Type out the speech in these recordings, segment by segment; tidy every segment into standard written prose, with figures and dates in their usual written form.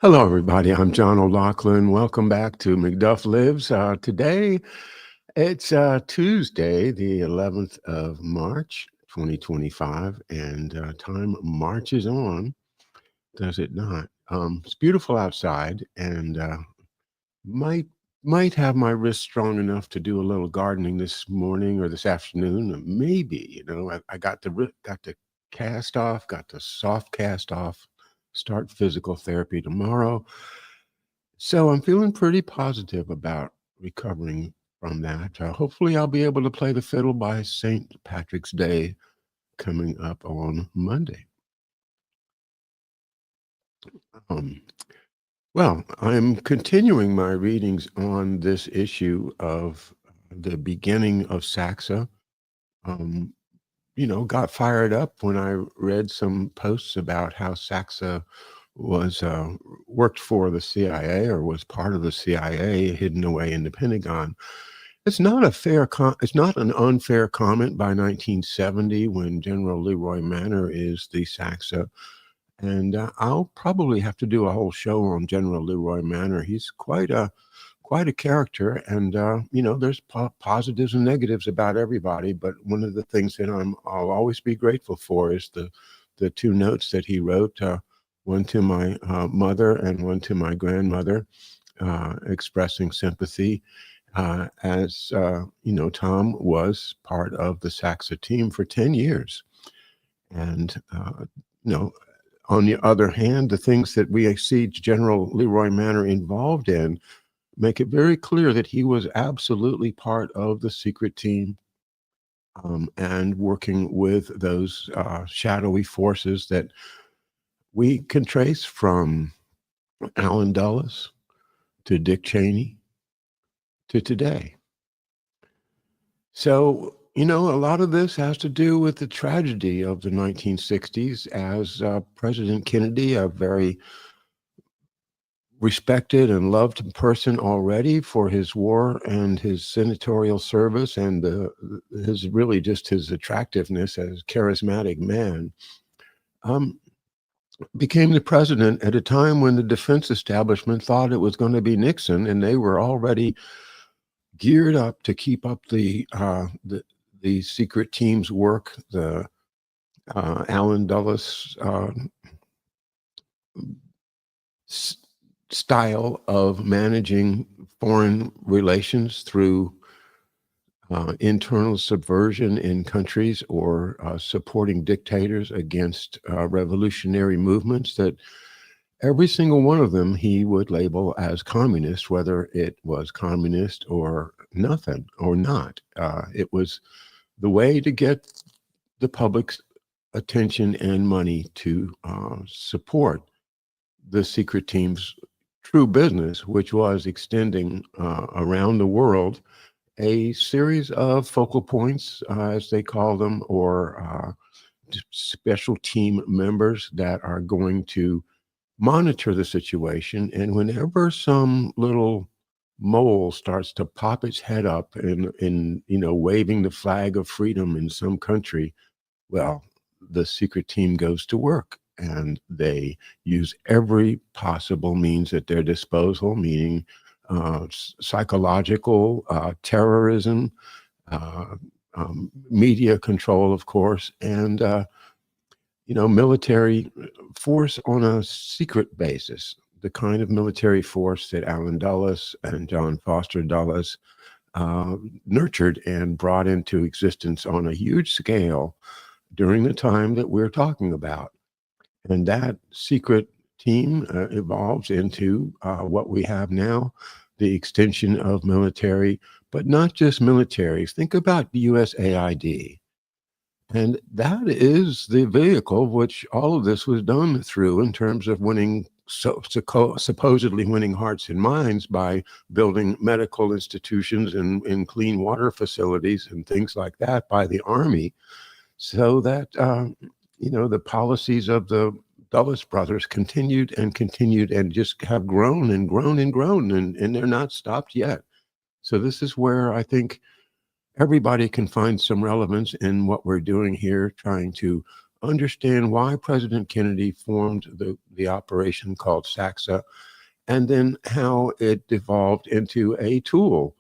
Hello, everybody. I'm John O'Loughlin. Welcome back to McDuff Lives. Today, it's Tuesday, the 11th of March, 2025, and time marches on, does it not? It's beautiful outside, and might might have my wrist strong enough to do a little gardening this morning or this afternoon. Maybe, I got to cast off, got to soft cast off, start physical therapy tomorrow. So I'm feeling pretty positive about recovering from that. Hopefully, I'll be able to play the fiddle by St. Patrick's Day coming up on Monday. Um, well, I'm continuing my readings on this issue of the beginning of SACSA. Um, got fired up when I read some posts about how SACSA was worked for the CIA or was part of the CIA hidden away in the Pentagon. It's not an unfair comment by 1970 when General Leroy Manor is the SACSA. And I'll probably have to do a whole show on General Leroy Manor. He's quite a character, and there's positives and negatives about everybody. But one of the things that I'll always be grateful for is the two notes that he wrote, one to my mother and one to my grandmother, expressing sympathy. As Tom was part of the SACSA team for 10 years, and you know. On the other hand, the things that we see General Leroy Manor involved in make it very clear that he was absolutely part of the secret team, and working with those shadowy forces that we can trace from Allen Dulles to Dick Cheney to today. So, a lot of this has to do with the tragedy of the 1960s as President Kennedy, a very respected and loved person already for his war and his senatorial service and his attractiveness as charismatic man, became the president at a time when the defense establishment thought it was going to be Nixon, and they were already geared up to keep up the secret team's work, the Allen Dulles style of managing foreign relations through internal subversion in countries or supporting dictators against revolutionary movements that every single one of them he would label as communist, whether it was communist or nothing or not. It was the way to get the public's attention and money to support the secret team's true business, which was extending around the world a series of focal points, as they call them, or special team members that are going to monitor the situation. And whenever some little mole starts to pop its head up in waving the flag of freedom in some country, well, the secret team goes to work. And they use every possible means at their disposal, meaning psychological, terrorism, media control, of course, and military force on a secret basis, the kind of military force that Allen Dulles and John Foster Dulles nurtured and brought into existence on a huge scale during the time that we're talking about. And that secret team evolves into what we have now, the extension of military, but not just military. Think about the USAID. And that is the vehicle which all of this was done through in terms of supposedly winning hearts and minds by building medical institutions and clean water facilities and things like that by the Army, so that the policies of the Dulles brothers continued and just have grown and grown and grown, and they're not stopped yet. So this is where I think everybody can find some relevance in what we're doing here, trying to understand why President Kennedy formed the operation called SACSA, and then how it evolved into a tool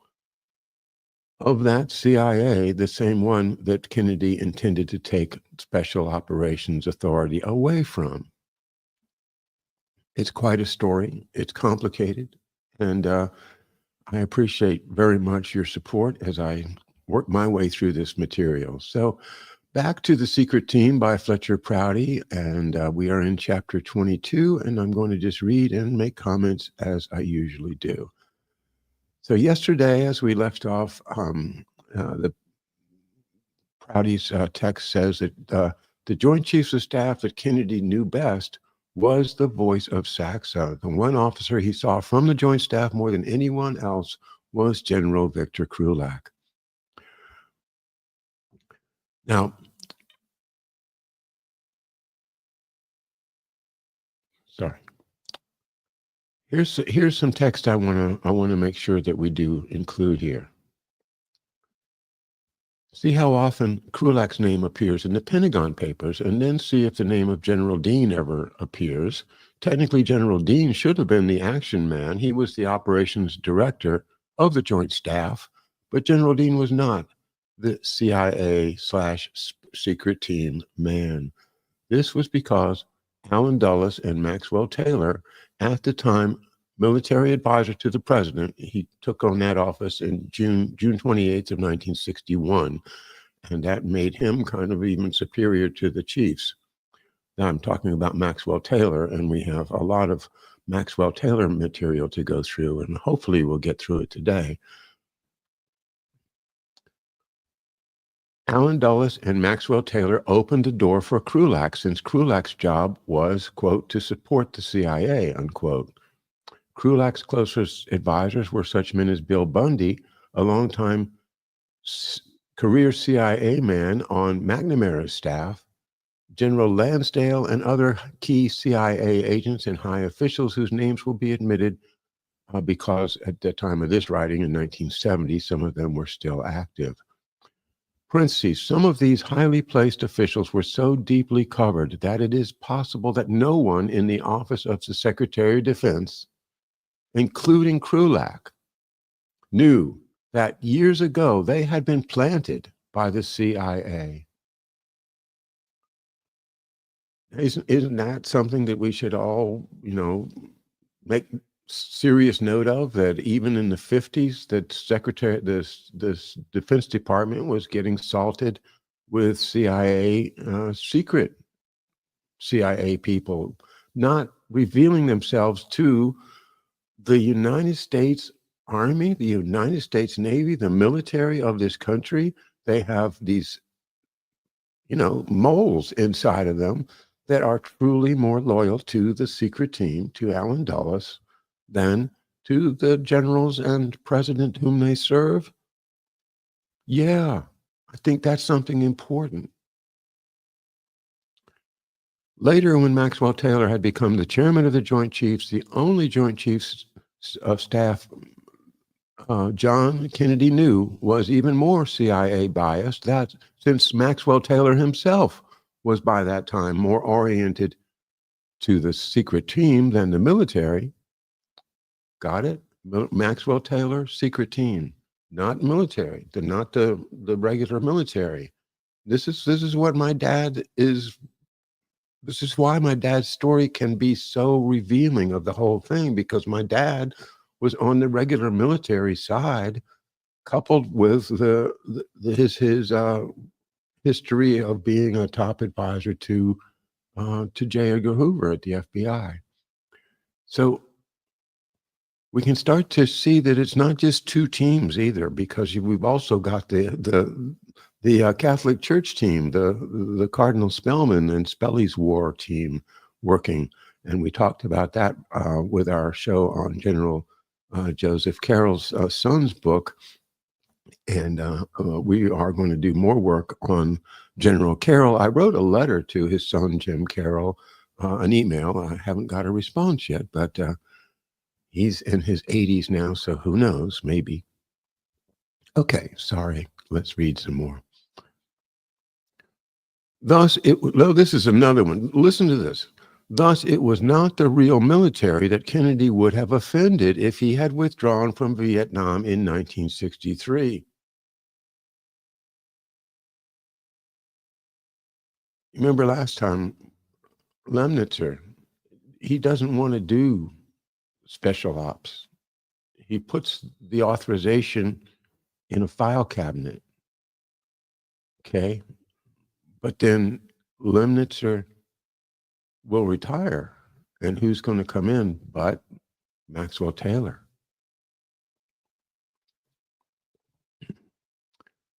of that CIA, the same one that Kennedy intended to take Special Operations Authority away from. It's quite a story. It's complicated. And I appreciate very much your support as I work my way through this material. So back to The Secret Team by Fletcher Prouty. And we are in chapter 22, and I'm going to just read and make comments as I usually do. So yesterday, as we left off, the Prouty's text says that the Joint Chiefs of Staff that Kennedy knew best was the voice of SACSA. The one officer he saw from the Joint Staff more than anyone else was General Victor Krulak. Now, sorry. Here's some text I wanna make sure that we do include here. See how often Krulak's name appears in the Pentagon Papers, and then see if the name of General Dean ever appears. Technically, General Dean should have been the action man. He was the operations director of the Joint Staff, but General Dean was not the CIA/secret team man. This was because Allen Dulles and Maxwell Taylor, at the time military advisor to the president, he took on that office in June 28th of 1961, and that made him kind of even superior to the chiefs. Now I'm talking about Maxwell Taylor, and we have a lot of Maxwell Taylor material to go through, and hopefully we'll get through it today. Allen Dulles and Maxwell Taylor opened the door for Krulak, since Krulak's job was, quote, to support the CIA, unquote. Krulak's closest advisors were such men as Bill Bundy, a longtime career CIA man on McNamara's staff, General Lansdale, and other key CIA agents and high officials whose names will be admitted because at the time of this writing in 1970, some of them were still active. Parentheses, some of these highly placed officials were so deeply covered that it is possible that no one in the office of the Secretary of Defense, including Krulak, knew that years ago they had been planted by the CIA. Isn't that something that we should all, make serious note of, that even in the 50s, that this Defense Department was getting salted with CIA, secret CIA people, not revealing themselves to the United States Army, the United States Navy, the military of this country. They have these, moles inside of them that are truly more loyal to the secret team, to Allen Dulles, than to the generals and president whom they serve. Yeah, I think that's something important. Later, when Maxwell Taylor had become the chairman of the Joint Chiefs, the only Joint Chiefs of Staff John Kennedy knew was even more CIA biased, that since Maxwell Taylor himself was by that time more oriented to the secret team than the military. Got it? Maxwell Taylor, secret team, not military, not the regular military. This is what my dad is. This is why my dad's story can be so revealing of the whole thing, because my dad was on the regular military side, coupled with his history of being a top advisor to J. Edgar Hoover at the FBI. So we can start to see that it's not just two teams either, because we've also got the Catholic Church team, the Cardinal Spellman and Spelly's War team working, and we talked about that with our show on General Joseph Carroll's son's book, and we are going to do more work on General Carroll. I wrote a letter to his son Jim Carroll, an email. I haven't got a response yet, but he's in his 80s now, so who knows? Maybe. Okay, sorry. Let's read some more. This is another one. Listen to this. Thus, it was not the real military that Kennedy would have offended if he had withdrawn from Vietnam in 1963. Remember last time, Lemnitzer, he doesn't want to do special ops. He puts the authorization in a file cabinet. Okay. But then Lemnitzer will retire. And who's going to come in but Maxwell Taylor?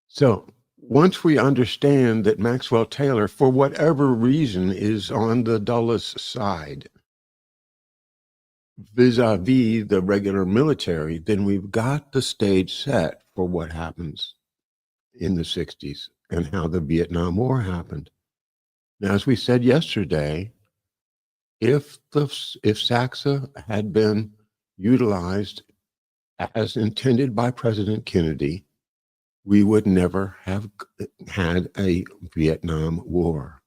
So once we understand that Maxwell Taylor, for whatever reason, is on the Dulles side vis-a-vis the regular military, then we've got the stage set for what happens in the 60s and how the Vietnam War happened. Now, as we said yesterday, if SACSA had been utilized as intended by President Kennedy, we would never have had a Vietnam War.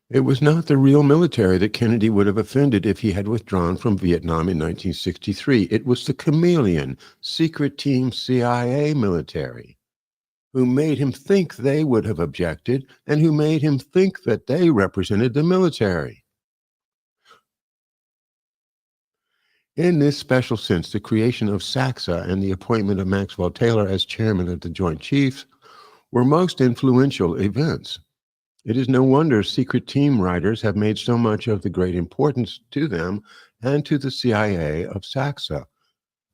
It was not the real military that Kennedy would have offended if he had withdrawn from Vietnam in 1963. It was the chameleon, secret team CIA military who made him think they would have objected and who made him think that they represented the military. In this special sense, the creation of SACSA and the appointment of Maxwell Taylor as chairman of the Joint Chiefs were most influential events. It is no wonder secret team writers have made so much of the great importance to them and to the CIA of SACSA.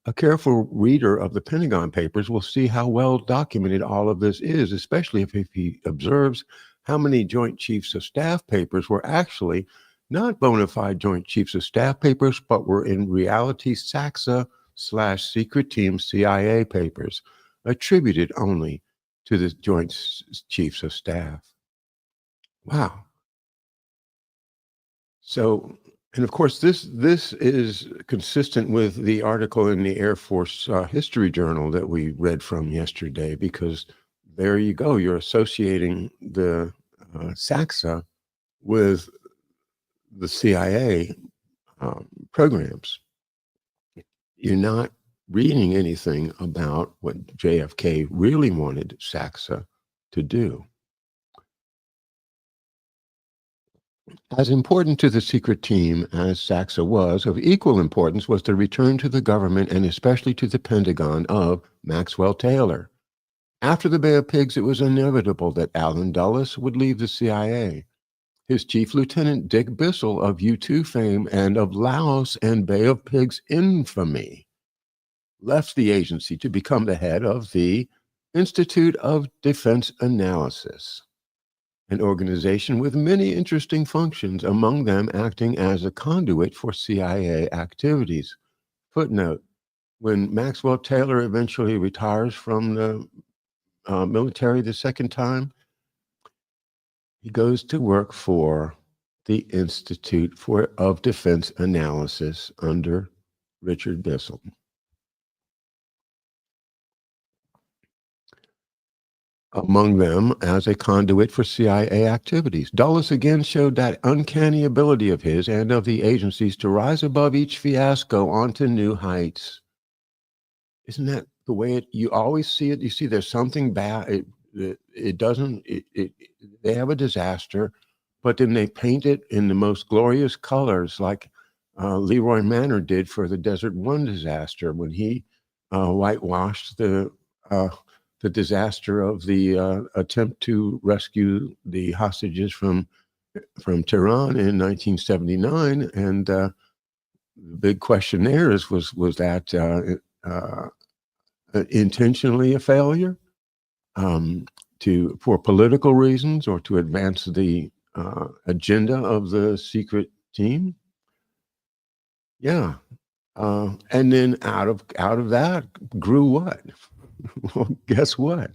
A careful reader of the Pentagon Papers will see how well documented all of this is, especially if he observes how many Joint Chiefs of Staff papers were actually not bona fide Joint Chiefs of Staff papers, but were in reality SACSA/Secret Team CIA papers, attributed only to the Joint Chiefs of Staff. Wow. So, and of course, this is consistent with the article in the Air Force History Journal that we read from yesterday, because there you go. You're associating the SACSA with the CIA programs. You're not reading anything about what JFK really wanted SACSA to do. As important to the secret team as SACSA was, of equal importance was the return to the government and especially to the Pentagon of Maxwell Taylor. After the Bay of Pigs, it was inevitable that Allen Dulles would leave the CIA. His chief lieutenant, Dick Bissell of U-2 fame and of Laos and Bay of Pigs infamy, left the agency to become the head of the Institute of Defense Analysis, an organization with many interesting functions, among them acting as a conduit for CIA activities. Footnote: when Maxwell Taylor eventually retires from the military the second time, he goes to work for the Institute of Defense Analysis under Richard Bissell. Among them as a conduit for CIA activities. Dulles again showed that uncanny ability of his and of the agencies to rise above each fiasco onto new heights. Isn't that the way you always see it? You see there's something bad. They have a disaster, but then they paint it in the most glorious colors, like Leroy Manor did for the Desert One disaster when he whitewashed the disaster of the attempt to rescue the hostages from Tehran in 1979. And the big question there is, was that intentionally a failure for political reasons or to advance the agenda of the secret team? Yeah. And then out of that grew what? Well, guess what?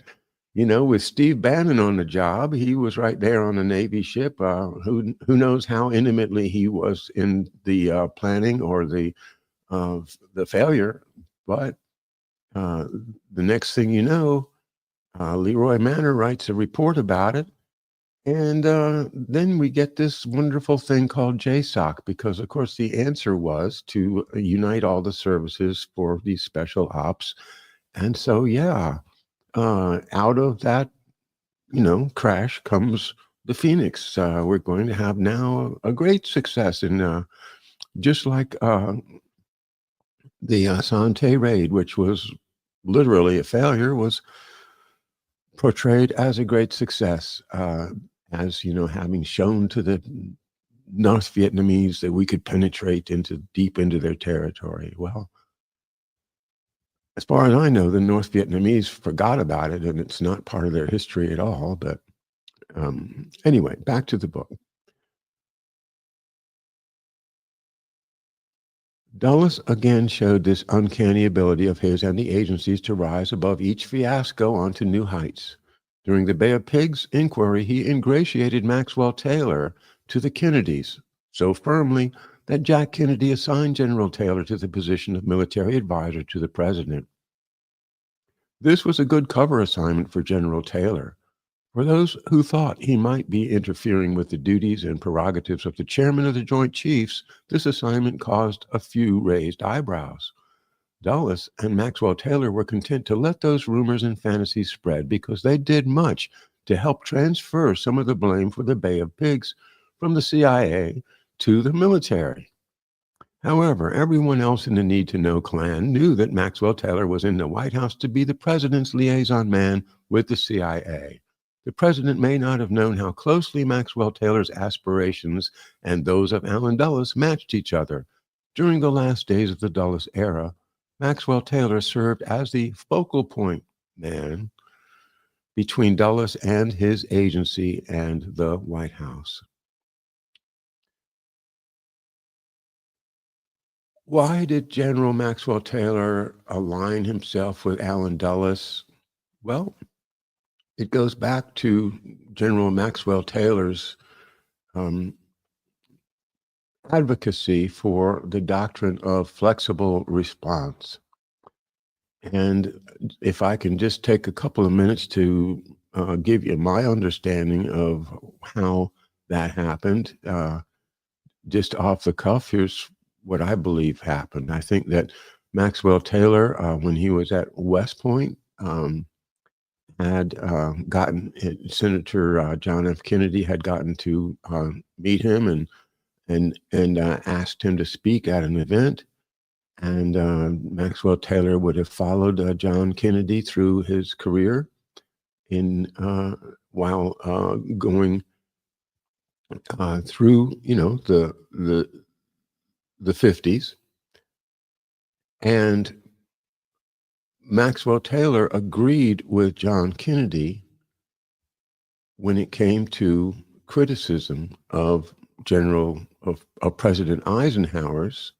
With Steve Bannon on the job, he was right there on the Navy ship. Who knows how intimately he was in the planning or the failure But uh, the next thing you know, Leroy Manor writes a report about it. And then we get this wonderful thing called JSOC, because, of course, the answer was to unite all the services for these special ops. And so, yeah, out of that, crash comes the Phoenix. We're going to have now a great success in just like the Sante raid, which was literally a failure, was portrayed as a great success, as having shown to the North Vietnamese that we could penetrate deep into their territory. Well, as far as I know, the North Vietnamese forgot about it, and it's not part of their history at all. But anyway, back to the book. Dulles again showed this uncanny ability of his and the agency's to rise above each fiasco onto new heights. During the Bay of Pigs inquiry, he ingratiated Maxwell Taylor to the Kennedys so firmly that Jack Kennedy assigned General Taylor to the position of military advisor to the president. This was a good cover assignment for General Taylor. For those who thought he might be interfering with the duties and prerogatives of the chairman of the Joint Chiefs, this assignment caused a few raised eyebrows. Dulles and Maxwell Taylor were content to let those rumors and fantasies spread because they did much to help transfer some of the blame for the Bay of Pigs from the CIA to the military. However, everyone else in the Need to Know clan knew that Maxwell Taylor was in the White House to be the president's liaison man with the CIA. The president may not have known how closely Maxwell Taylor's aspirations and those of Allen Dulles matched each other. During the last days of the Dulles era, Maxwell Taylor served as the focal point man between Dulles and his agency and the White House. Why did General Maxwell Taylor align himself with Allen Dulles? Well, it goes back to General Maxwell Taylor's advocacy for the doctrine of flexible response. And if I can just take a couple of minutes to give you my understanding of how that happened, just off the cuff, here's what I believe happened. I think that Maxwell Taylor, when he was at West Point, had gotten Senator John F. Kennedy had gotten to meet him and asked him to speak at an event. And Maxwell Taylor would have followed John Kennedy through his career while going through, the 50s. And Maxwell Taylor agreed with John Kennedy when it came to criticism of President Eisenhower's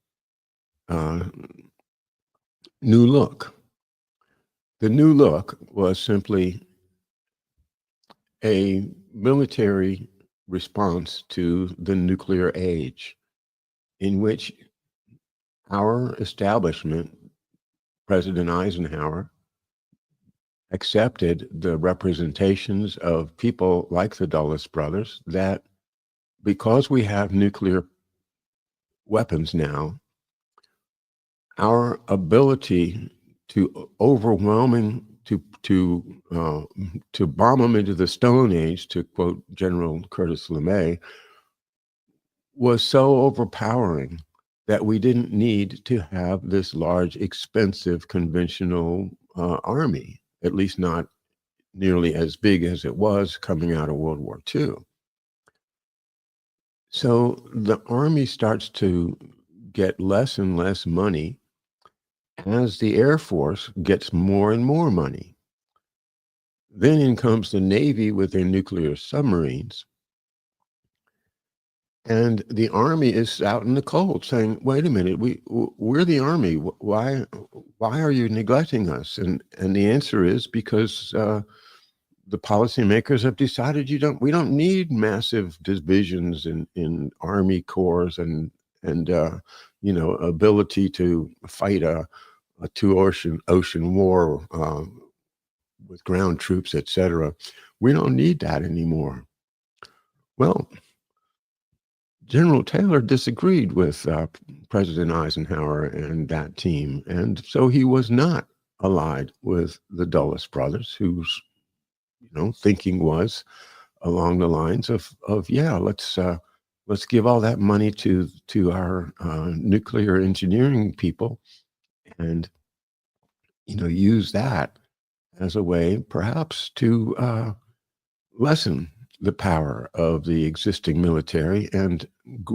New Look. The New Look was simply a military response to the nuclear age, in which our establishment, President Eisenhower, accepted the representations of people like the Dulles brothers that because we have nuclear weapons now, our ability to bomb them into the Stone Age, to quote General Curtis LeMay, was so overpowering that we didn't need to have this large, expensive, conventional army, at least not nearly as big as it was coming out of World War II. So the Army starts to get less and less money as the Air Force gets more and more money. Then in comes the Navy with their nuclear submarines. And the Army is out in the cold saying, wait a minute, we're the Army. Why are you neglecting us? And the answer is because the policymakers have decided we don't need massive divisions in Army corps and ability to fight a a two-ocean war with ground troops, etc. We don't need that anymore. Well, General Taylor disagreed with President Eisenhower and that team, and so he was not allied with the Dulles brothers, whose thinking was along the lines of yeah, let's give all that money to our nuclear engineering people, and use that as a way perhaps to lessen the power of the existing military and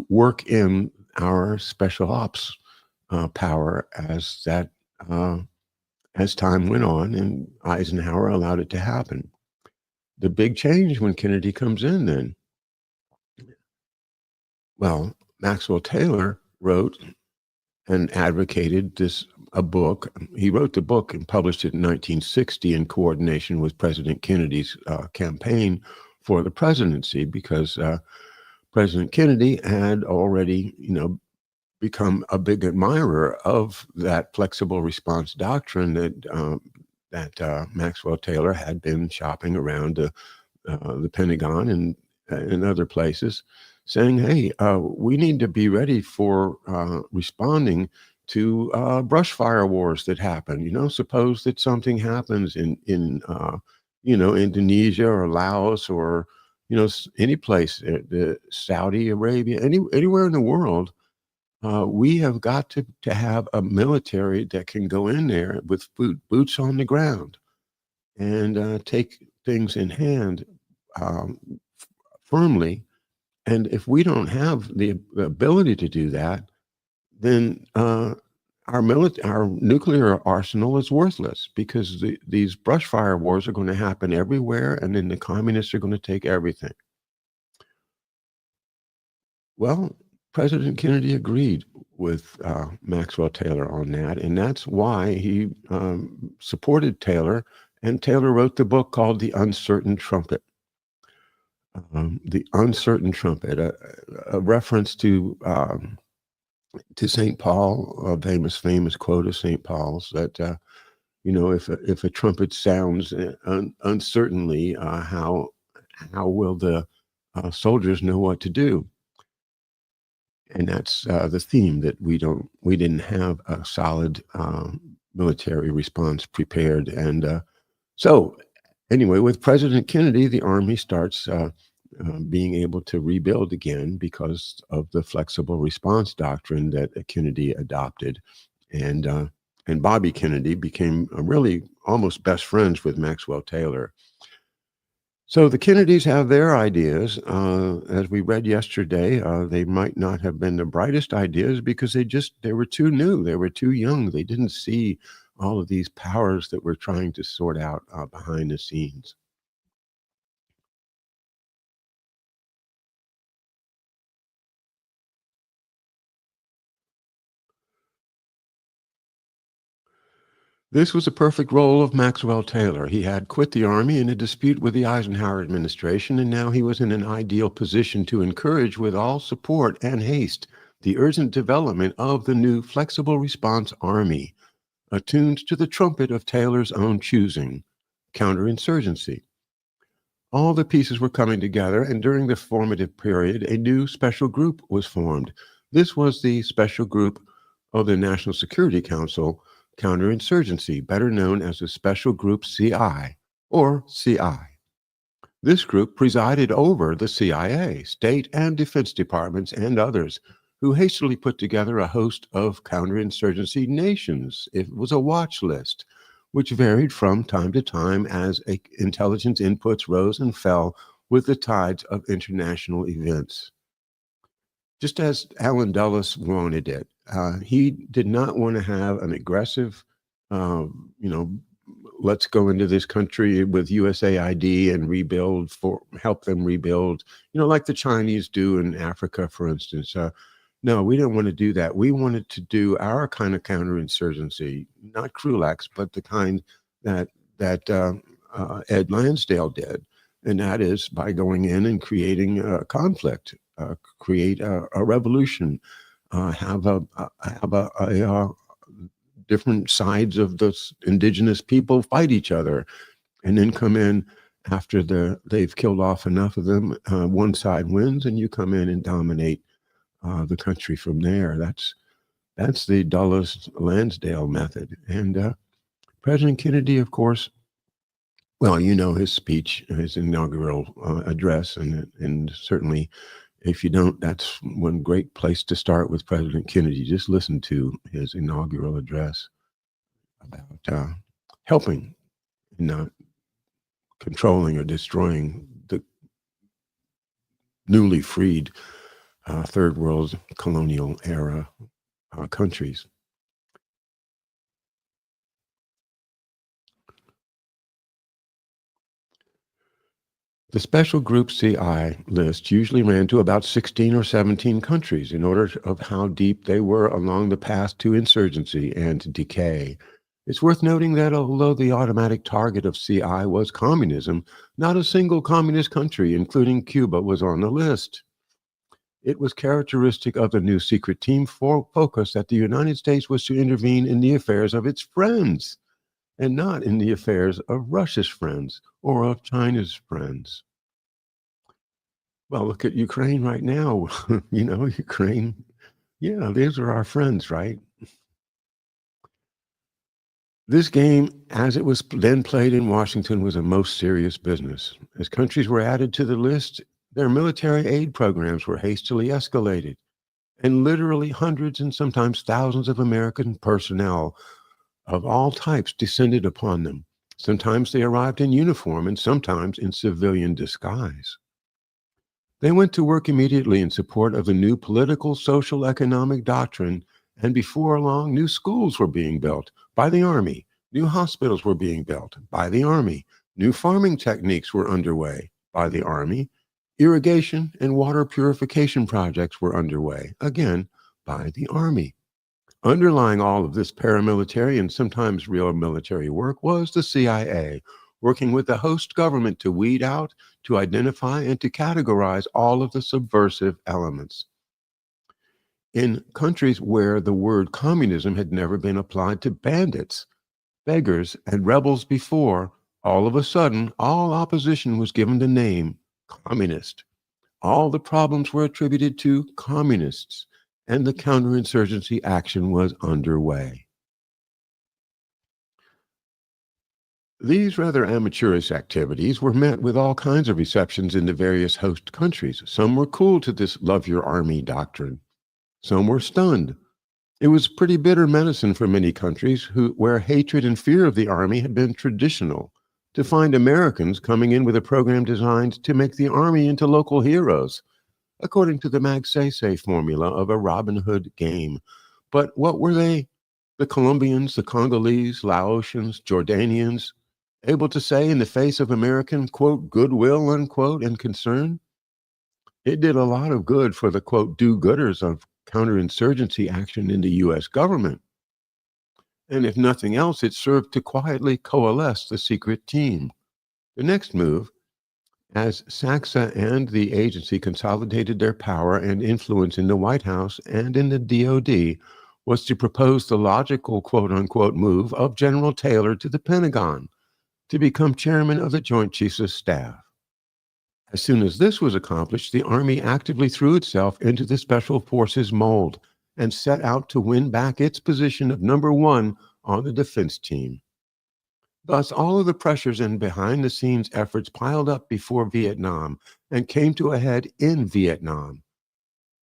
work in our special ops power as time went on, and Eisenhower allowed it to happen. The big change when Kennedy comes in then, well, Maxwell Taylor wrote and advocated a book. He wrote the book and published it in 1960 in coordination with President Kennedy's campaign for the presidency, because President Kennedy had already, become a big admirer of that flexible response doctrine that Maxwell Taylor had been shopping around the Pentagon and other places, saying, hey, we need to be ready for responding to brush fire wars that happen. Suppose that something happens in Indonesia or Laos or, any place, Saudi Arabia, anywhere in the world. We have got to have a military that can go in there with boots on the ground and take things in hand firmly. And if we don't have the ability to do that, then our nuclear arsenal is worthless, because these brush fire wars are going to happen everywhere, and then the communists are going to take everything. Well, President Kennedy agreed with Maxwell Taylor on that, and that's why he supported Taylor, and Taylor wrote the book called The Uncertain Trumpet. The Uncertain Trumpet, a reference to St. Paul, a famous quote of St. Paul's, that if a trumpet sounds uncertainly, how will the soldiers know what to do? And that's the theme, that we didn't have a solid military response prepared. And so anyway, with President Kennedy, the Army starts being able to rebuild again because of the flexible response doctrine that Kennedy adopted. And Bobby Kennedy became really almost best friends with Maxwell Taylor. So the Kennedys have their ideas. As we read yesterday, they might not have been the brightest ideas because they were too new. They were too young. They didn't see all of these powers that we're trying to sort out behind the scenes. This was a perfect role of Maxwell Taylor. He had quit the Army in a dispute with the Eisenhower administration, and now he was in an ideal position to encourage with all support and haste the urgent development of the new flexible response Army, attuned to the trumpet of Taylor's own choosing, counterinsurgency. All the pieces were coming together, and during the formative period, a new special group was formed. This was the special group of the National Security Council, Counterinsurgency, better known as the Special Group CI, or CI. This group presided over the CIA, state and defense departments, and others, who hastily put together a host of counterinsurgency nations. It was a watch list, which varied from time to time as intelligence inputs rose and fell with the tides of international events. Just as Allen Dulles wanted it, he did not want to have an aggressive, let's go into this country with USAID and help them rebuild, like the Chinese do in Africa, for instance. No, we didn't want to do that. We wanted to do our kind of counterinsurgency, not Krulak's, but the kind that Ed Lansdale did, and that is by going in and creating a conflict, create a revolution, have a different sides of the indigenous people fight each other, and then come in after they've killed off enough of them. One side wins, and you come in and dominate the country from there. That's the Dulles Lansdale method. And President Kennedy, of course, well, you know his speech, his inaugural address, and certainly, if you don't, that's one great place to start with President Kennedy. Just listen to his inaugural address about helping, not controlling or destroying the newly freed third world colonial era countries. The Special Group CI list usually ran to about 16 or 17 countries in order of how deep they were along the path to insurgency and decay. It's worth noting that although the automatic target of CI was communism, not a single communist country, including Cuba, was on the list. It was characteristic of the new secret team focus that the United States was to intervene in the affairs of its friends, and not in the affairs of Russia's friends or of China's friends. Well, look at Ukraine right now. Ukraine, yeah, these are our friends, right? This game, as it was then played in Washington, was a most serious business. As countries were added to the list, their military aid programs were hastily escalated, and literally hundreds and sometimes thousands of American personnel of all types descended upon them. Sometimes they arrived in uniform and sometimes in civilian disguise. They went to work immediately in support of the new political, social, economic doctrine, and before long, new schools were being built by the Army, new hospitals were being built by the Army, new farming techniques were underway by the Army, irrigation and water purification projects were underway, again, by the Army. Underlying all of this paramilitary and sometimes real military work was the CIA, working with the host government to weed out, to identify, and to categorize all of the subversive elements. In countries where the word communism had never been applied to bandits, beggars, and rebels before, all of a sudden, all opposition was given the name communist. All the problems were attributed to communists, and the counterinsurgency action was underway. These rather amateurish activities were met with all kinds of receptions in the various host countries. Some were cool to this love your army doctrine. Some were stunned. It was pretty bitter medicine for many countries where hatred and fear of the army had been traditional, to find Americans coming in with a program designed to make the army into local heroes, according to the SACSA formula of a Robin Hood game. But what were they, the Colombians, the Congolese, Laotians, Jordanians, able to say in the face of American, quote, goodwill, unquote, and concern? It did a lot of good for the, quote, do-gooders of counterinsurgency action in the U.S. government. And if nothing else, it served to quietly coalesce the secret team. The next move, as SACSA and the agency consolidated their power and influence in the White House and in the DOD, was to propose the logical, quote-unquote, move of General Taylor to the Pentagon to become chairman of the Joint Chiefs of Staff. As soon as this was accomplished, the Army actively threw itself into the Special Forces mold and set out to win back its position of number one on the defense team. Thus, all of the pressures and behind-the-scenes efforts piled up before Vietnam and came to a head in Vietnam.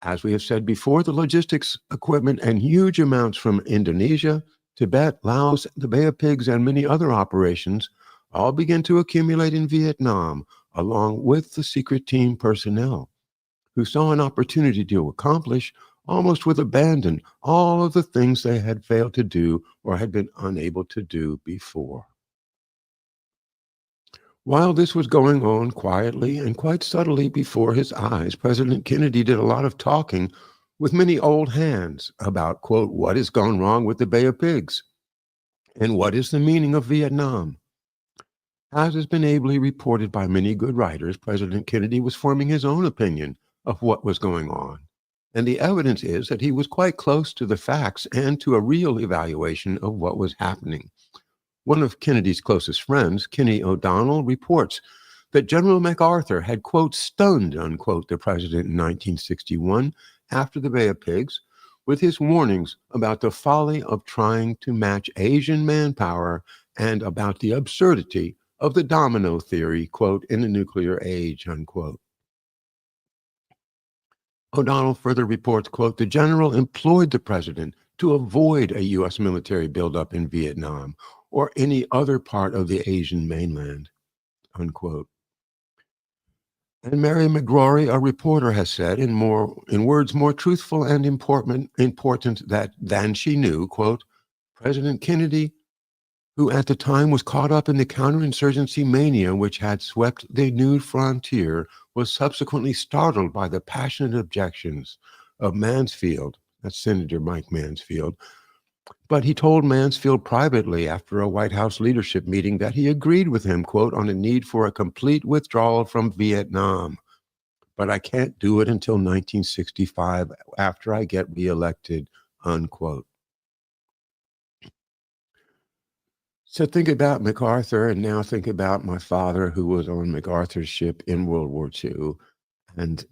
As we have said before, the logistics, equipment, and huge amounts from Indonesia, Tibet, Laos, the Bay of Pigs, and many other operations all began to accumulate in Vietnam, along with the secret team personnel, who saw an opportunity to accomplish, almost with abandon, all of the things they had failed to do or had been unable to do before. While this was going on quietly and quite subtly before his eyes, President Kennedy did a lot of talking with many old hands about, quote, what has gone wrong with the Bay of Pigs and what is the meaning of Vietnam. As has been ably reported by many good writers, President Kennedy was forming his own opinion of what was going on. And the evidence is that he was quite close to the facts and to a real evaluation of what was happening. One of Kennedy's closest friends, Kenny O'Donnell, reports that General MacArthur had, quote, stunned, unquote, the president in 1961 after the Bay of Pigs with his warnings about the folly of trying to match Asian manpower and about the absurdity of the domino theory, quote, in the nuclear age, unquote. O'Donnell further reports, quote, the general employed the president to avoid a U.S. military buildup in Vietnam or any other part of the Asian mainland, unquote. And Mary McGrory, a reporter, has said in words more truthful and important than she knew, quote, President Kennedy, who at the time was caught up in the counterinsurgency mania which had swept the new frontier, was subsequently startled by the passionate objections of Mansfield, that's Senator Mike Mansfield. But he told Mansfield privately after a White House leadership meeting that he agreed with him, quote, on the need for a complete withdrawal from Vietnam. But I can't do it until 1965 after I get reelected, unquote. So think about MacArthur, and now think about my father, who was on MacArthur's ship in World War II, and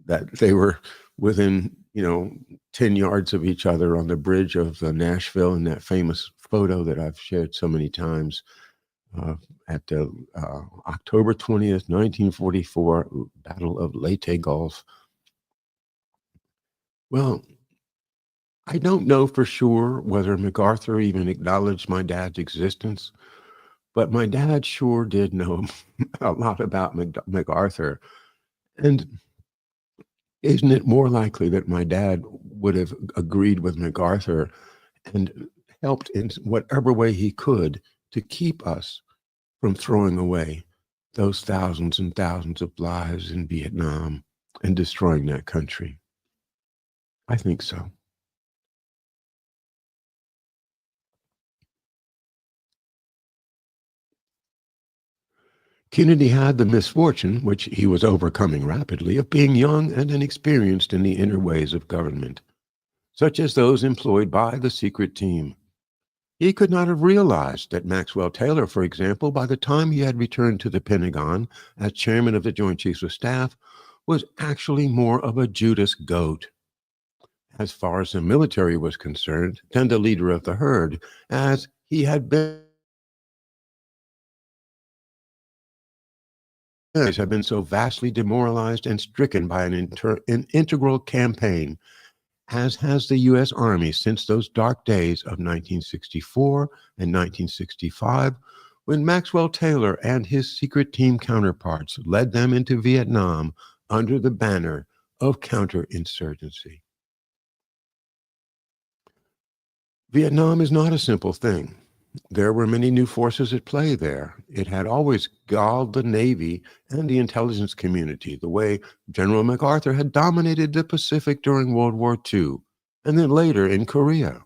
that they were within, 10 yards of each other on the bridge of Nashville in that famous photo that I've shared so many times at the October 20th, 1944 Battle of Leyte Gulf. Well, I don't know for sure whether MacArthur even acknowledged my dad's existence, but my dad sure did know a lot about MacArthur. And isn't it more likely that my dad would have agreed with MacArthur and helped in whatever way he could to keep us from throwing away those thousands and thousands of lives in Vietnam and destroying that country? I think so. Kennedy had the misfortune, which he was overcoming rapidly, of being young and inexperienced in the inner ways of government, such as those employed by the secret team. He could not have realized that Maxwell Taylor, for example, by the time he had returned to the Pentagon as chairman of the Joint Chiefs of Staff, was actually more of a Judas goat, as far as the military was concerned, than the leader of the herd, as he had been so vastly demoralized and stricken by an integral campaign, as has the U.S. Army since those dark days of 1964 and 1965, when Maxwell Taylor and his secret team counterparts led them into Vietnam under the banner of counterinsurgency. Vietnam is not a simple thing. There were many new forces at play there. It had always galled the Navy and the intelligence community the way General MacArthur had dominated the Pacific during World War II, and then later in Korea.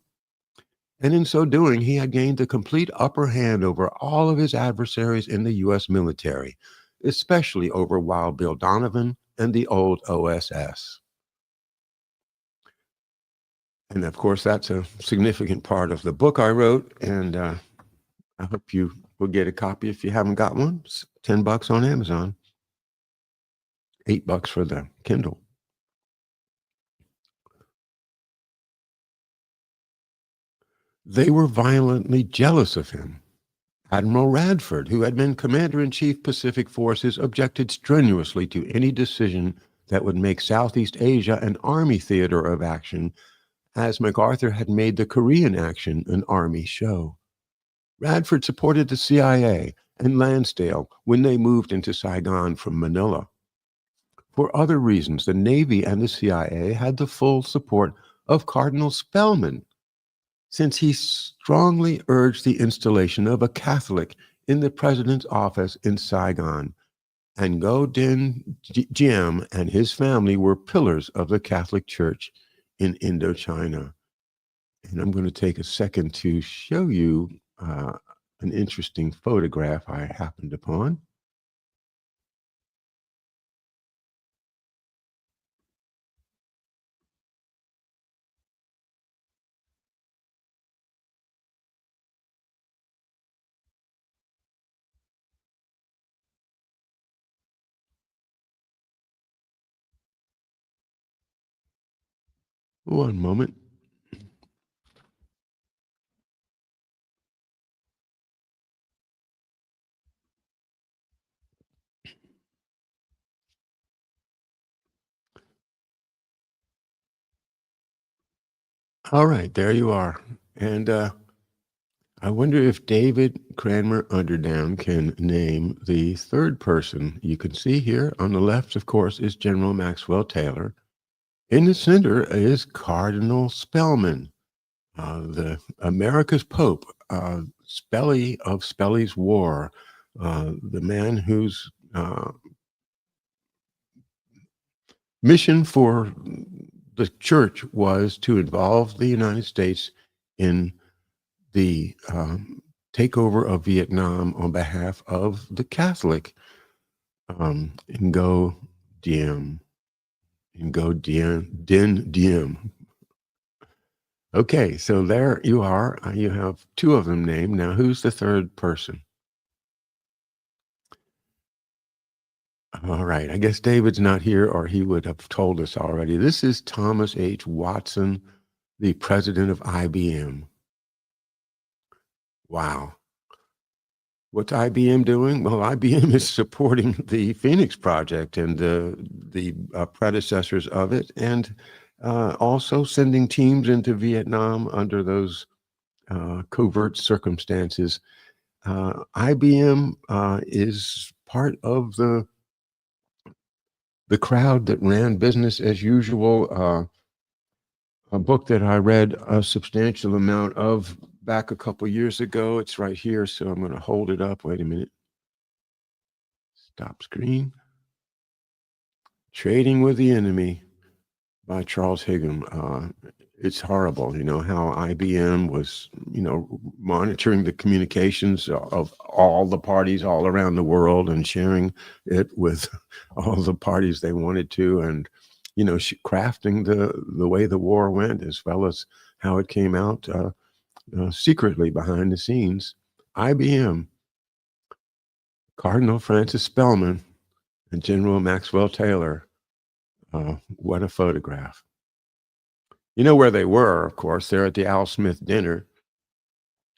And in so doing, he had gained the complete upper hand over all of his adversaries in the U.S. military, especially over Wild Bill Donovan and the old OSS. And of course, that's a significant part of the book I wrote, and I hope you will get a copy if you haven't got one. It's $10 on Amazon, $8 for the Kindle. They were violently jealous of him. Admiral Radford, who had been Commander-in-Chief Pacific Forces, objected strenuously to any decision that would make Southeast Asia an Army theater of action, as MacArthur had made the Korean action an Army show. Radford supported the CIA and Lansdale when they moved into Saigon from Manila. For other reasons, the Navy and the CIA had the full support of Cardinal Spellman, since he strongly urged the installation of a Catholic in the president's office in Saigon. And Ngo Dinh Diem and his family were pillars of the Catholic Church in Indochina. And I'm going to take a second to show you an interesting photograph I happened upon. One moment. All right, there you are. And I wonder if David Cranmer Underdown can name the third person. You can see here on the left, of course, is General Maxwell Taylor. In the center is Cardinal Spellman, the America's Pope, Spelly of Spelly's War, the man whose mission for the church was to involve the United States in the takeover of Vietnam on behalf of the Catholic Ngo Diem. Ngo Dien Diem. Okay, so there you are. You have two of them named. Now, who's the third person? All right, I guess David's not here, or he would have told us already. This is Thomas H. Watson, the president of IBM. Wow. What's IBM doing? Well, IBM is supporting the Phoenix Project and the predecessors of it, and also sending teams into Vietnam under those covert circumstances. IBM is part of the crowd that ran business as usual. A book that I read a substantial amount of back a couple years ago. It's right here, so I'm going to hold it up. Wait a minute. Stop screen. Trading with the Enemy by Charles Higham. It's horrible, how IBM was, monitoring the communications of all the parties all around the world and sharing it with all the parties they wanted to, and crafting the way the war went, as well as how it came out secretly behind the scenes. IBM, Cardinal Francis Spellman, and General Maxwell Taylor. What a photograph. You know where they were, of course. They're at the Al Smith dinner.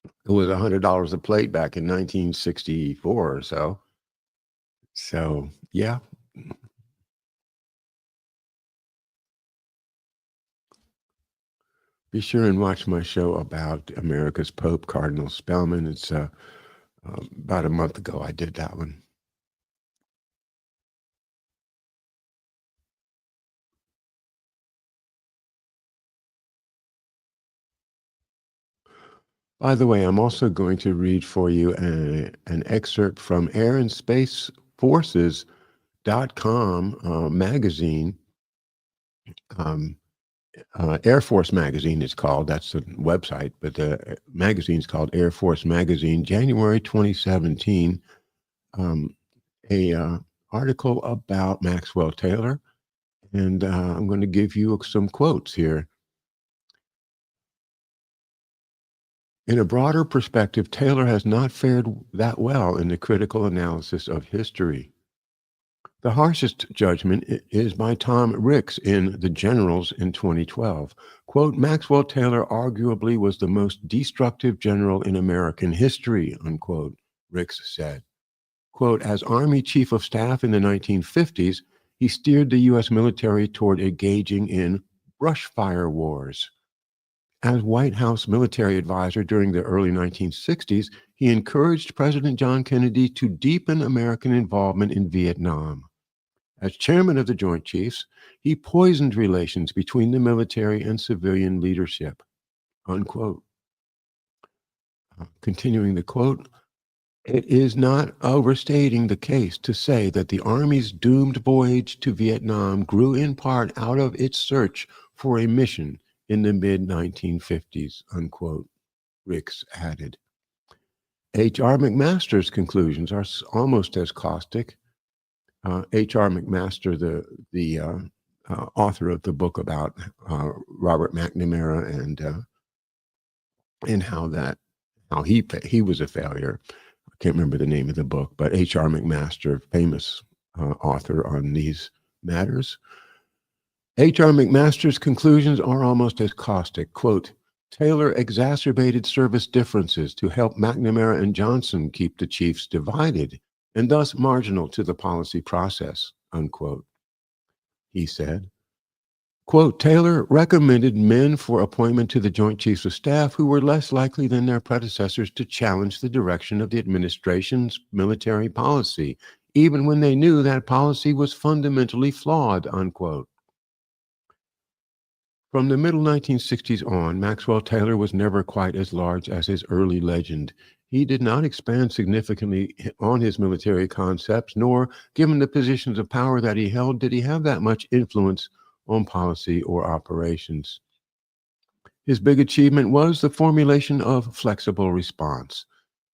It was $100 a plate back in 1964 or so. So, yeah. Be sure and watch my show about America's Pope, Cardinal Spellman. It's about a month ago I did that one. By the way, I'm also going to read for you an excerpt from Air and Space Forces.com magazine. Air Force Magazine is called. That's the website, but the magazine's called Air Force Magazine, January 2017. A article about Maxwell Taylor, and I'm going to give you some quotes here. In a broader perspective, Taylor has not fared that well in the critical analysis of history. The harshest judgment is by Tom Ricks in The Generals in 2012. Quote, Maxwell Taylor arguably was the most destructive general in American history, unquote, Ricks said. Quote, as Army Chief of Staff in the 1950s, he steered the U.S. military toward engaging in brush fire wars. As White House military advisor during the early 1960s, he encouraged President John Kennedy to deepen American involvement in Vietnam. As chairman of the Joint Chiefs, he poisoned relations between the military and civilian leadership, unquote. Continuing the quote, it is not overstating the case to say that the Army's doomed voyage to Vietnam grew in part out of its search for a mission in the mid-1950s, unquote, Ricks added. H.R. McMaster's conclusions are almost as caustic. H.R. McMaster, the author of the book about Robert McNamara and how he was a failure. I can't remember the name of the book, but H.R. McMaster, famous author on these matters. H.R. McMaster's conclusions are almost as caustic. Quote, Taylor exacerbated service differences to help McNamara and Johnson keep the chiefs divided and thus marginal to the policy process, unquote. He said, quote, Taylor recommended men for appointment to the Joint Chiefs of Staff who were less likely than their predecessors to challenge the direction of the administration's military policy, even when they knew that policy was fundamentally flawed, unquote. From the middle 1960s on, Maxwell Taylor was never quite as large as his early legend. He did not expand significantly on his military concepts, nor, given the positions of power that he held, did he have that much influence on policy or operations. His big achievement was the formulation of flexible response.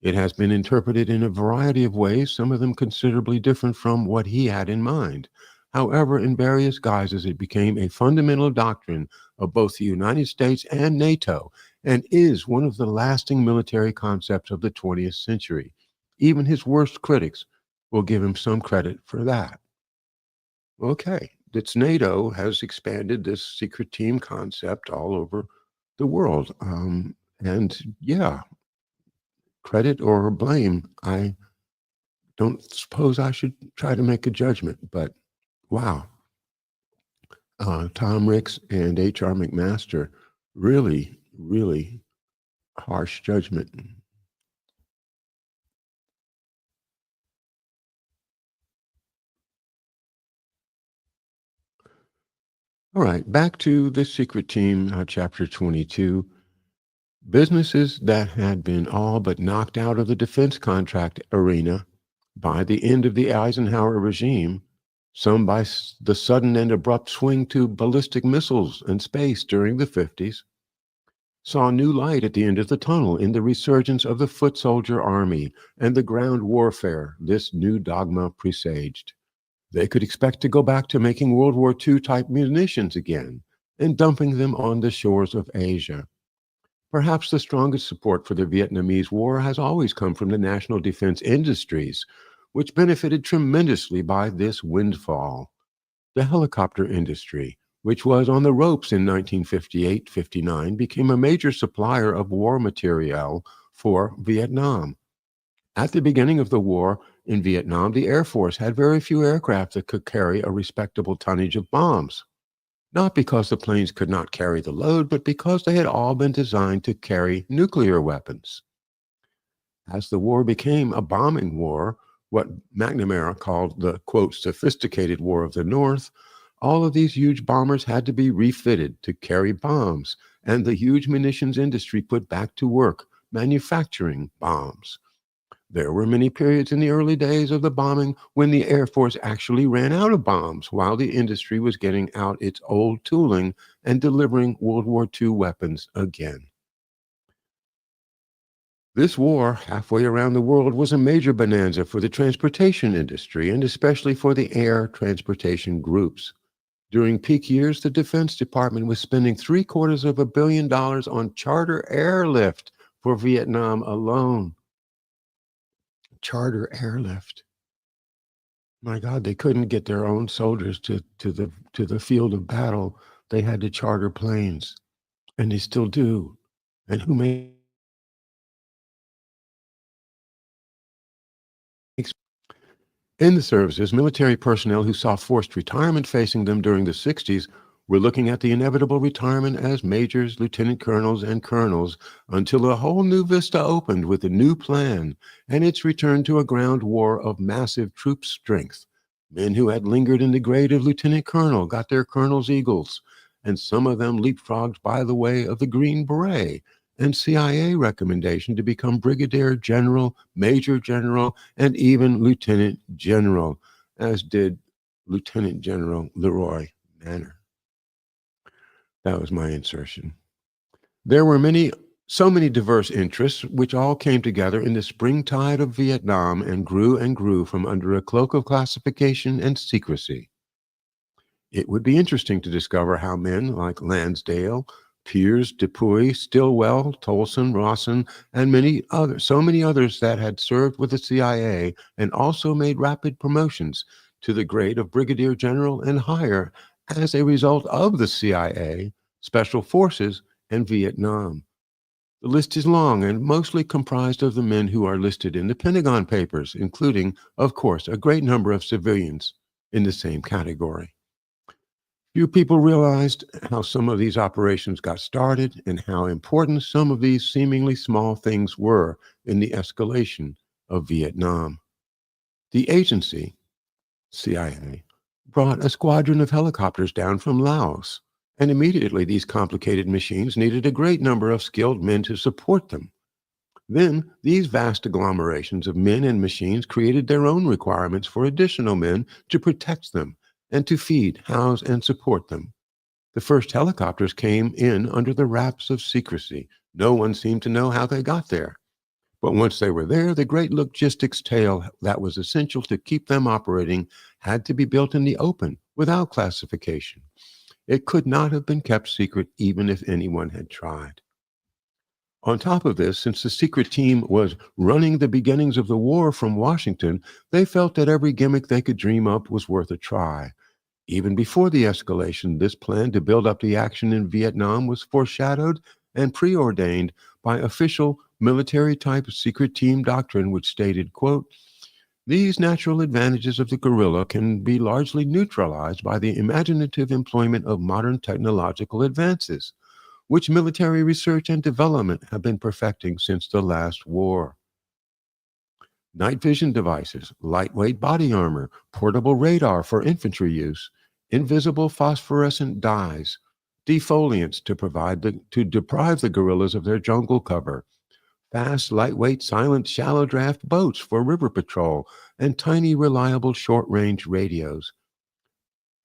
It has been interpreted in a variety of ways, some of them considerably different from what he had in mind. However, in various guises, it became a fundamental doctrine of both the United States and NATO, and is one of the lasting military concepts of the 20th century. Even his worst critics will give him some credit for that. Okay, it's NATO has expanded this secret team concept all over the world. And yeah, credit or blame, I don't suppose I should try to make a judgment, but wow. Tom Ricks and H.R. McMaster, really, really harsh judgment. All right, back to the secret team, chapter 22. Businesses that had been all but knocked out of the defense contract arena by the end of the Eisenhower regime, some by the sudden and abrupt swing to ballistic missiles and space during the 50s, saw new light at the end of the tunnel in the resurgence of the foot soldier army and the ground warfare this new dogma presaged. They could expect to go back to making World War II type munitions again and dumping them on the shores of Asia. Perhaps the strongest support for the Vietnamese War has always come from the national defense industries, which benefited tremendously by this windfall. The helicopter industry, which was on the ropes in 1958-59, became a major supplier of war materiel for Vietnam. At the beginning of the war in Vietnam, the Air Force had very few aircraft that could carry a respectable tonnage of bombs. Not because the planes could not carry the load, but because they had all been designed to carry nuclear weapons. As the war became a bombing war, what McNamara called the, quote, sophisticated war of the North, all of these huge bombers had to be refitted to carry bombs, and the huge munitions industry put back to work manufacturing bombs. There were many periods in the early days of the bombing when the Air Force actually ran out of bombs while the industry was getting out its old tooling and delivering World War II weapons again. This war, halfway around the world, was a major bonanza for the transportation industry and especially for the air transportation groups. During peak years, the Defense Department was spending $750 million on charter airlift for Vietnam alone. Charter airlift. My God, they couldn't get their own soldiers to the field of battle. They had to charter planes, and they still do. And who makes in the services, military personnel who saw forced retirement facing them during the 60s were looking at the inevitable retirement as majors, lieutenant colonels, and colonels until a whole new vista opened with a new plan and its return to a ground war of massive troop strength. Men who had lingered in the grade of lieutenant colonel got their colonel's eagles, and some of them leapfrogged by the way of the Green Beret and CIA recommendation to become brigadier general, major general, and even lieutenant general, as did Lieutenant General Leroy Manner. That was my insertion. There were so many diverse interests, which all came together in the springtide of Vietnam and grew from under a cloak of classification and secrecy. It would be interesting to discover how men like Lansdale, Piers, Dupuy, Stilwell, Tolson, Rawson, and so many others that had served with the CIA and also made rapid promotions to the grade of brigadier general and higher as a result of the CIA, Special Forces, and Vietnam. The list is long and mostly comprised of the men who are listed in the Pentagon Papers, including, of course, a great number of civilians in the same category. Few people realized how some of these operations got started and how important some of these seemingly small things were in the escalation of Vietnam. The agency, CIA, brought a squadron of helicopters down from Laos, and immediately these complicated machines needed a great number of skilled men to support them. Then, these vast agglomerations of men and machines created their own requirements for additional men to protect them and to feed, house, and support them. The first helicopters came in under the wraps of secrecy. No one seemed to know how they got there. But once they were there, the great logistics tale that was essential to keep them operating had to be built in the open, without classification. It could not have been kept secret even if anyone had tried. On top of this, since the secret team was running the beginnings of the war from Washington, they felt that every gimmick they could dream up was worth a try. Even before the escalation, this plan to build up the action in Vietnam was foreshadowed and preordained by official military-type secret team doctrine, which stated, quote, "These natural advantages of the guerrilla can be largely neutralized by the imaginative employment of modern technological advances, which military research and development have been perfecting since the last war. Night vision devices, lightweight body armor, portable radar for infantry use, invisible phosphorescent dyes, defoliants to deprive the guerrillas of their jungle cover, fast, lightweight, silent, shallow draft boats for river patrol, and tiny, reliable short-range radios.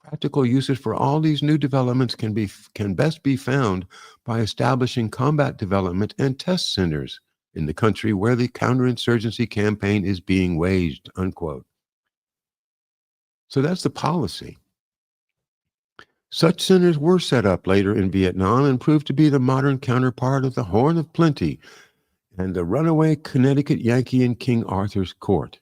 Practical uses for all these new developments can best be found by establishing combat development and test centers in the country where the counterinsurgency campaign is being waged," unquote. So that's the policy. Such centers were set up later in Vietnam and proved to be the modern counterpart of the Horn of Plenty and the runaway Connecticut Yankee in King Arthur's court.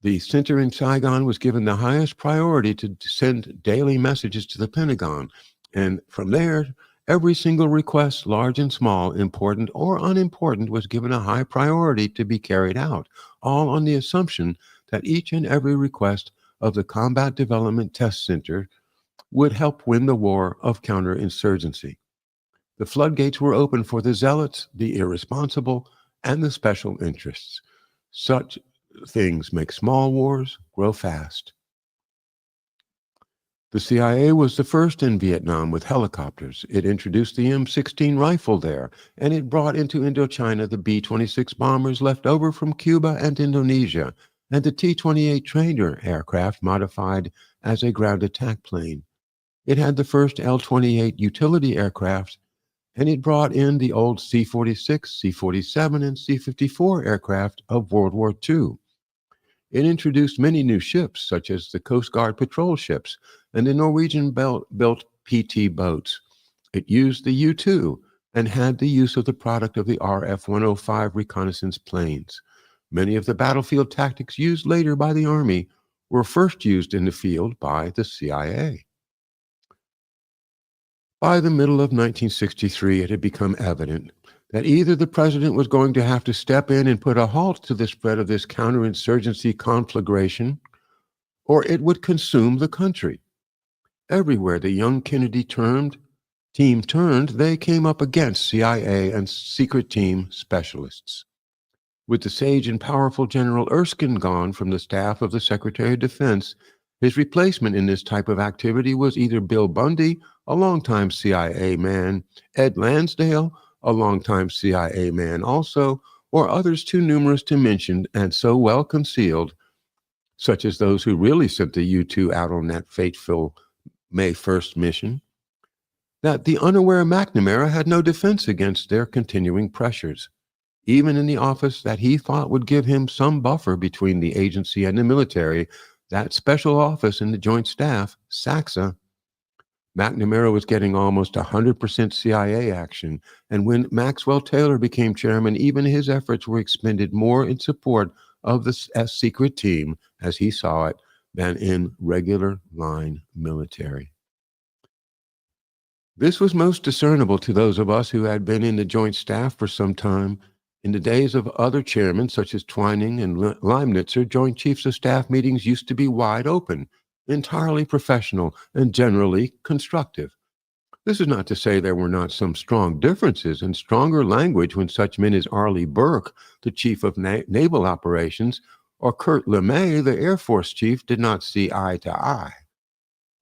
The center in Saigon was given the highest priority to send daily messages to the Pentagon, and from there, every single request, large and small, important or unimportant, was given a high priority to be carried out, all on the assumption that each and every request of the Combat Development Test Center would help win the war of counterinsurgency. The floodgates were open for the zealots, the irresponsible, and the special interests. Such things make small wars grow fast. The CIA was the first in Vietnam with helicopters. It introduced the M16 rifle there, and it brought into Indochina the B-26 bombers left over from Cuba and Indonesia, and the T-28 trainer aircraft modified as a ground attack plane. It had the first L-28 utility aircraft, and it brought in the old C-46, C-47, and C-54 aircraft of World War II. It introduced many new ships, such as the Coast Guard patrol ships and the Norwegian-built PT boats. It used the U-2 and had the use of the product of the RF-105 reconnaissance planes. Many of the battlefield tactics used later by the Army were first used in the field by the CIA. By the middle of 1963, it had become evident that either the president was going to have to step in and put a halt to the spread of this counterinsurgency conflagration, or it would consume the country. Everywhere the young Kennedy team turned, they came up against CIA and secret team specialists. With the sage and powerful General Erskine gone from the staff of the Secretary of Defense, his replacement in this type of activity was either Bill Bundy, a longtime CIA man, Ed Lansdale, a longtime CIA man also, or others too numerous to mention and so well concealed, such as those who really sent the U-2 out on that fateful May 1st mission, that the unaware McNamara had no defense against their continuing pressures. Even in the office that he thought would give him some buffer between the agency and the military, that special office in the Joint Staff, SACSA, McNamara was getting almost 100% CIA action, and when Maxwell Taylor became chairman, even his efforts were expended more in support of the secret team, as he saw it, than in regular line military. This was most discernible to those of us who had been in the Joint Staff for some time. In the days of other chairmen, such as Twining and Leibnitzer, Joint Chiefs of Staff meetings used to be wide open, entirely professional, and generally constructive. This is not to say there were not some strong differences and stronger language when such men as Arleigh Burke, the Chief of Naval Operations, or Kurt LeMay, the Air Force Chief, did not see eye to eye.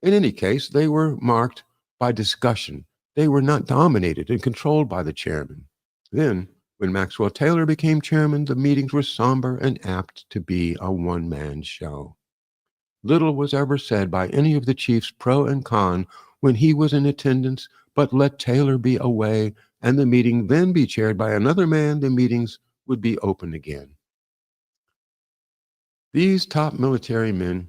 In any case, they were marked by discussion. They were not dominated and controlled by the chairman. Then, when Maxwell Taylor became chairman, the meetings were somber and apt to be a one-man show. Little was ever said by any of the chiefs, pro and con, when he was in attendance, but let Taylor be away and the meeting then be chaired by another man, the meetings would be open again. These top military men,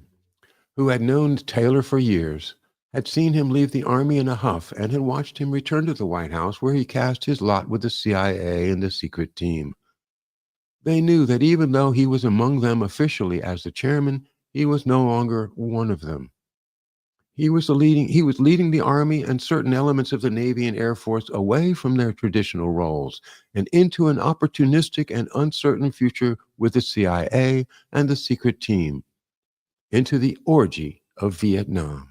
who had known Taylor for years, had seen him leave the Army in a huff and had watched him return to the White House, where he cast his lot with the CIA and the secret team. They knew that even though he was among them officially as the chairman, he was no longer one of them. He was leading the Army and certain elements of the Navy and Air Force away from their traditional roles and into an opportunistic and uncertain future with the CIA and the secret team, into the orgy of Vietnam.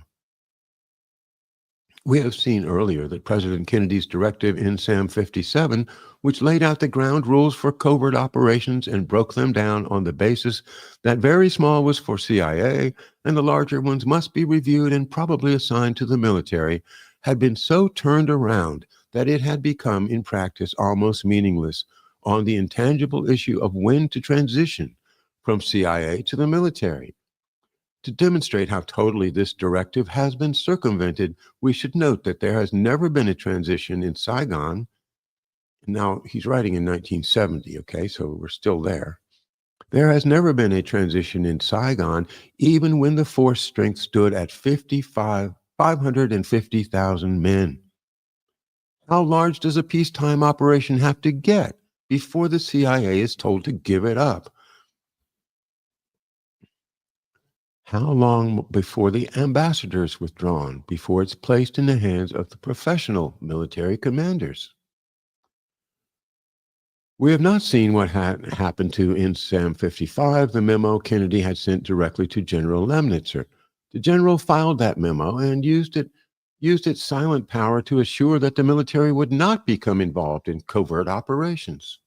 We have seen earlier that President Kennedy's directive in SAM 57, which laid out the ground rules for covert operations and broke them down on the basis that very small was for CIA and the larger ones must be reviewed and probably assigned to the military, had been so turned around that it had become in practice almost meaningless on the intangible issue of when to transition from CIA to the military. To demonstrate how totally this directive has been circumvented, we should note that there has never been a transition in Saigon. Now, he's writing in 1970, okay, so we're still there. There has never been a transition in Saigon, even when the force strength stood at 550,000 men. How large does a peacetime operation have to get before the CIA is told to give it up? How long before the ambassador is withdrawn, before it's placed in the hands of the professional military commanders? We have not seen what had happened to in SAM 55, the memo Kennedy had sent directly to General Leibnitzer. The general filed that memo and used its silent power to assure that the military would not become involved in covert operations.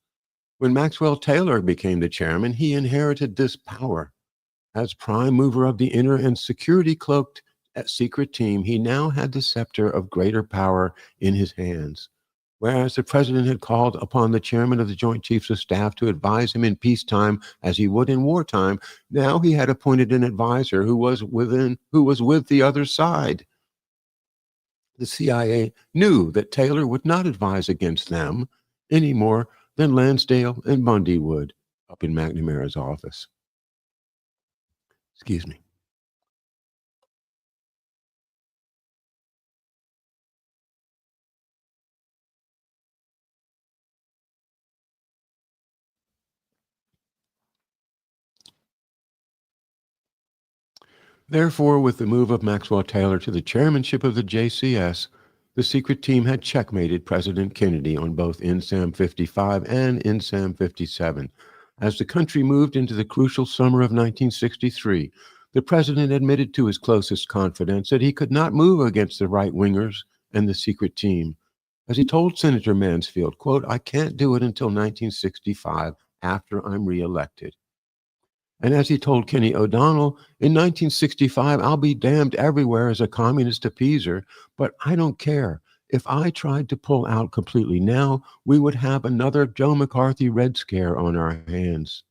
When Maxwell Taylor became the chairman, he inherited this power. As prime mover of the inner and security-cloaked secret team, he now had the scepter of greater power in his hands. Whereas the president had called upon the chairman of the Joint Chiefs of Staff to advise him in peacetime as he would in wartime, now he had appointed an advisor who was with the other side. The CIA knew that Taylor would not advise against them any more than Lansdale and Bundy would up in McNamara's office. Excuse me. Therefore, with the move of Maxwell Taylor to the chairmanship of the JCS, the secret team had checkmated President Kennedy on both NSAM 55 and NSAM 57. As the country moved into the crucial summer of 1963, the president admitted to his closest confidants that he could not move against the right-wingers and the secret team. As he told Senator Mansfield, quote, "I can't do it until 1965 after I'm reelected." And as he told Kenny O'Donnell, in 1965, I'll be damned everywhere as a communist appeaser, but I don't care. If I tried to pull out completely now, we would have another Joe McCarthy Red Scare on our hands.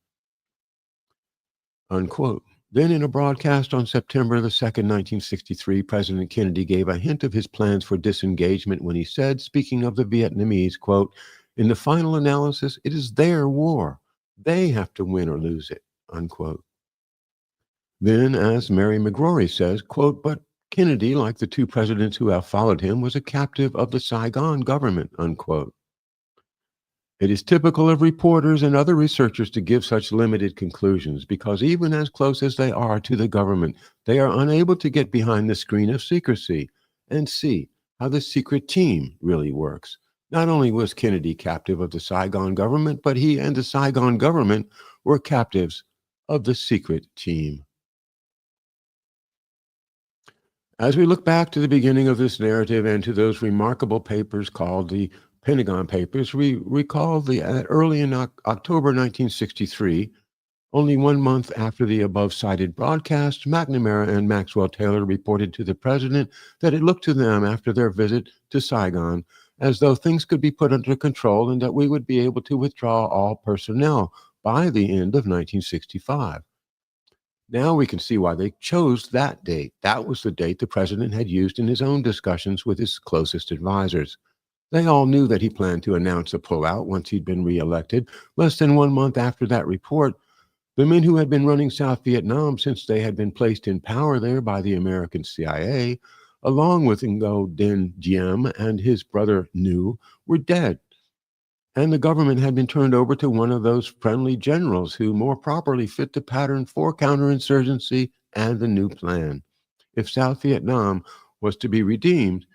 Unquote. Then in a broadcast on September the 2nd, 1963, President Kennedy gave a hint of his plans for disengagement when he said, speaking of the Vietnamese, quote, "In the final analysis, it is their war. They have to win or lose it," unquote. Then, as Mary McGrory says, quote, "But Kennedy, like the two presidents who have followed him, was a captive of the Saigon government," unquote. It is typical of reporters and other researchers to give such limited conclusions because even as close as they are to the government, they are unable to get behind the screen of secrecy and see how the secret team really works. Not only was Kennedy captive of the Saigon government, but he and the Saigon government were captives of the secret team. As we look back to the beginning of this narrative and to those remarkable papers called the Pentagon Papers, we recall that early in October 1963, only 1 month after the above cited broadcast, McNamara and Maxwell Taylor reported to the president that it looked to them after their visit to Saigon as though things could be put under control and that we would be able to withdraw all personnel by the end of 1965. Now we can see why they chose that date. That was the date the president had used in his own discussions with his closest advisors. They all knew that he planned to announce a pullout once he'd been reelected. Less than 1 month after that report, the men who had been running South Vietnam since they had been placed in power there by the American CIA, along with Ngo Dinh Diem and his brother Nhu, were dead. And the government had been turned over to one of those friendly generals who more properly fit the pattern for counterinsurgency and the new plan. If South Vietnam was to be redeemed,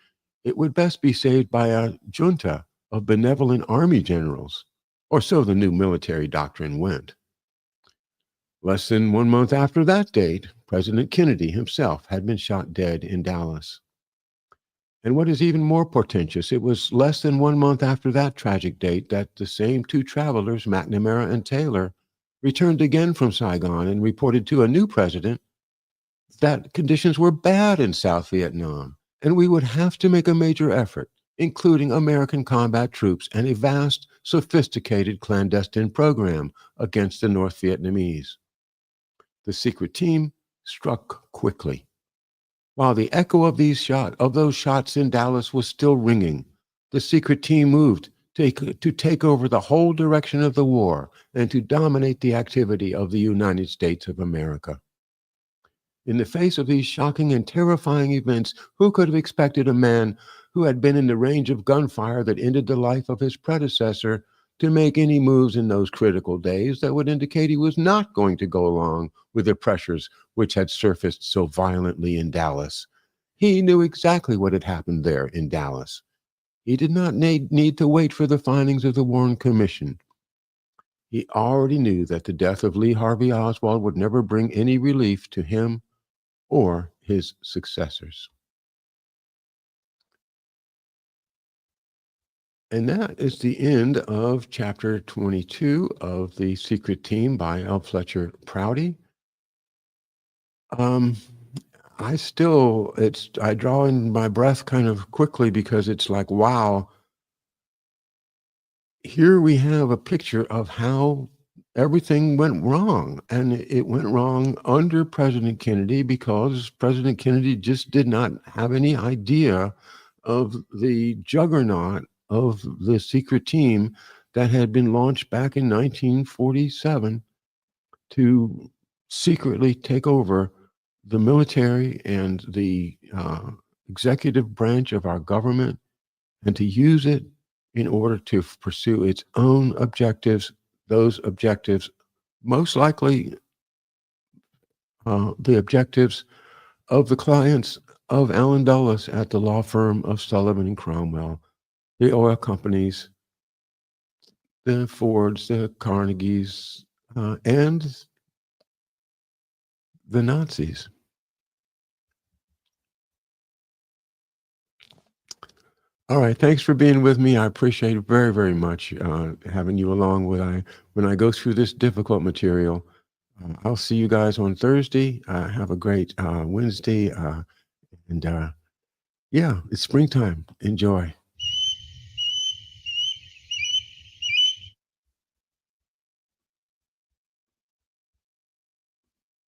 it would best be saved by a junta of benevolent army generals, or so the new military doctrine went. Less than 1 month after that date, President Kennedy himself had been shot dead in Dallas. And what is even more portentous, it was less than 1 month after that tragic date that the same two travelers, McNamara and Taylor, returned again from Saigon and reported to a new president that conditions were bad in South Vietnam, and we would have to make a major effort, including American combat troops and a vast, sophisticated clandestine program against the North Vietnamese. The secret team struck quickly. While the echo of those shots in Dallas was still ringing, the secret team moved to take over the whole direction of the war and to dominate the activity of the United States of America. In the face of these shocking and terrifying events, who could have expected a man who had been in the range of gunfire that ended the life of his predecessor to make any moves in those critical days that would indicate he was not going to go along with the pressures which had surfaced so violently in Dallas? He knew exactly what had happened there in Dallas. He did not need to wait for the findings of the Warren Commission. He already knew that the death of Lee Harvey Oswald would never bring any relief to him or his successors. And that is the end of chapter 22 of The Secret Team by L. Fletcher Prouty. I draw in my breath kind of quickly because it's like, wow, here we have a picture of how everything went wrong. And it went wrong under President Kennedy because President Kennedy just did not have any idea of the juggernaut of the secret team that had been launched back in 1947 to secretly take over the military and the executive branch of our government and to use it in order to pursue its own objectives, those objectives most likely the objectives of the clients of Allen Dulles at the law firm of Sullivan and Cromwell, the oil companies, the Fords, the Carnegies, and the Nazis. All right, thanks for being with me. I appreciate it very, very much having you along when I go through this difficult material. I'll see you guys on Thursday. Have a great Wednesday. And yeah, it's springtime. Enjoy.